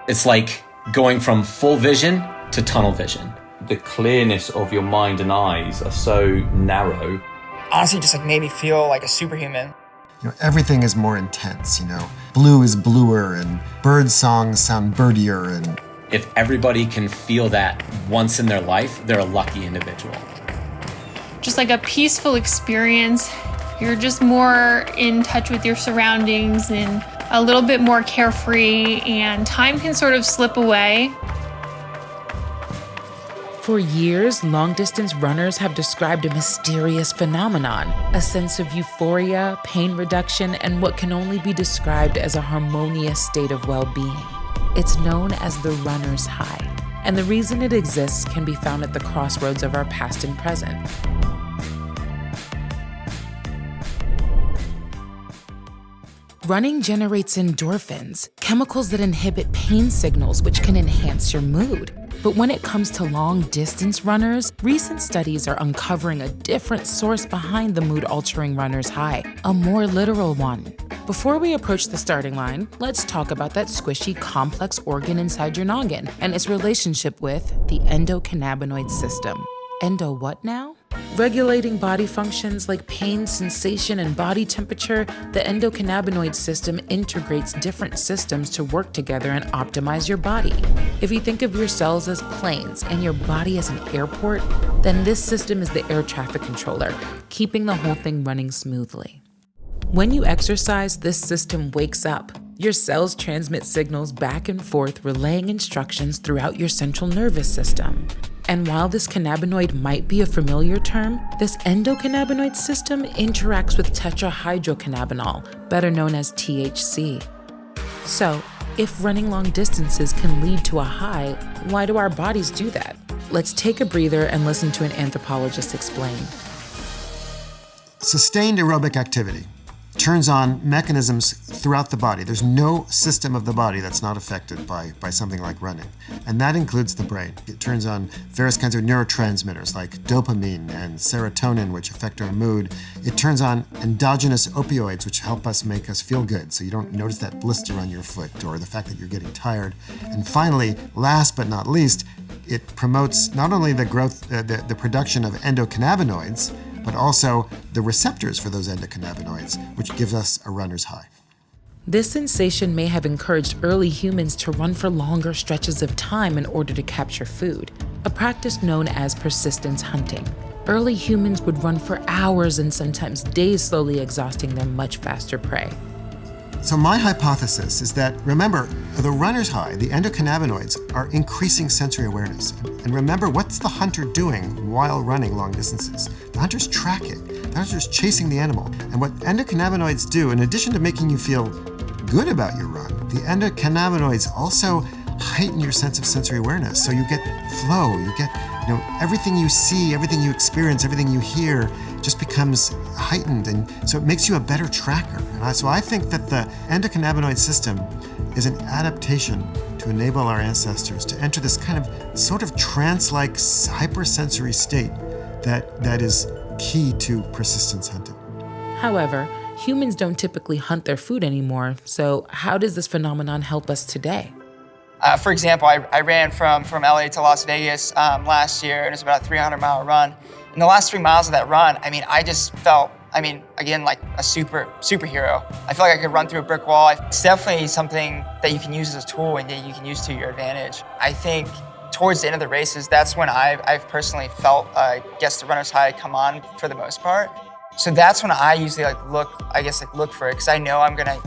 It's like going from full vision to tunnel vision. The clearness of your mind and eyes are so narrow. Honestly, just like made me feel like a superhuman. Everything is more intense, Blue is bluer and bird songs sound birdier. And if everybody can feel that once in their life, they're a lucky individual. Just like a peaceful experience. You're just more in touch with your surroundings and a little bit more carefree, and time can sort of slip away. For years, long-distance runners have described a mysterious phenomenon, a sense of euphoria, pain reduction, and what can only be described as a harmonious state of well-being. It's known as the runner's high, and the reason it exists can be found at the crossroads of our past and present. Running generates endorphins, chemicals that inhibit pain signals, which can enhance your mood. But when it comes to long-distance runners, recent studies are uncovering a different source behind the mood-altering runner's high, a more literal one. Before we approach the starting line, let's talk about that squishy, complex organ inside your noggin and its relationship with the endocannabinoid system. Endo what now? Regulating body functions like pain, sensation, and body temperature, the endocannabinoid system integrates different systems to work together and optimize your body. If you think of your cells as planes and your body as an airport, then this system is the air traffic controller, keeping the whole thing running smoothly. When you exercise, this system wakes up. Your cells transmit signals back and forth, relaying instructions throughout your central nervous system. And while this cannabinoid might be a familiar term, this endocannabinoid system interacts with TETRAHYDROCANNABINOL, better known as THC. So, if running long distances can lead to a high, why do our bodies do that? Let's take a breather and listen to an anthropologist explain. Sustained aerobic activity turns on mechanisms throughout the body. There's no system of the body that's not affected by something like running. And that includes the brain. It turns on various kinds of neurotransmitters like dopamine and serotonin, which affect our mood. It turns on endogenous opioids, which help make us feel good, so you don't notice that blister on your foot or the fact that you're getting tired. And finally, last but not least, it promotes not only the growth, the production of endocannabinoids, but also the receptors for those endocannabinoids, which gives us a runner's high. This sensation may have encouraged early humans to run for longer stretches of time in order to capture food, a practice known as persistence hunting. Early humans would run for hours and sometimes days, slowly exhausting their much faster prey. So my hypothesis is that, remember, the runner's high, the endocannabinoids, are increasing sensory awareness. And remember, what's the hunter doing while running long distances? The hunter's tracking. The hunter's chasing the animal. And what endocannabinoids do, in addition to making you feel good about your run, the endocannabinoids also heighten your sense of sensory awareness. So you get flow, you get, everything you see, everything you experience, everything you hear just becomes heightened, and so it makes you a better tracker. And so I think that the endocannabinoid system is an adaptation to enable our ancestors to enter this kind of sort of trance-like hypersensory state that is key to persistence hunting. However, humans don't typically hunt their food anymore, so how does this phenomenon help us today? For example, I ran from LA to Las Vegas last year, and it was about a 300-mile run. In the last 3 miles of that run, I just felt, again, like a superhero. I feel like I could run through a brick wall. It's definitely something that you can use as a tool and that you can use to your advantage. I think towards the end of the races, that's when I've personally felt, the runner's high come on for the most part. So that's when I usually look for it, because I know I'm gonna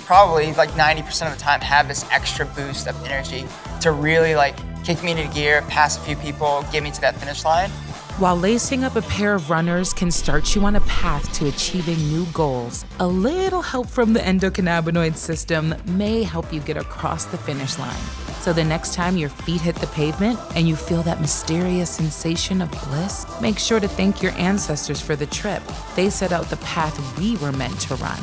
probably 90% of the time have this extra boost of energy to really kick me into gear, pass a few people, get me to that finish line. While lacing up a pair of runners can start you on a path to achieving new goals, a little help from the endocannabinoid system may help you get across the finish line. So the next time your feet hit the pavement and you feel that mysterious sensation of bliss, make sure to thank your ancestors for the trip. They set out the path we were meant to run.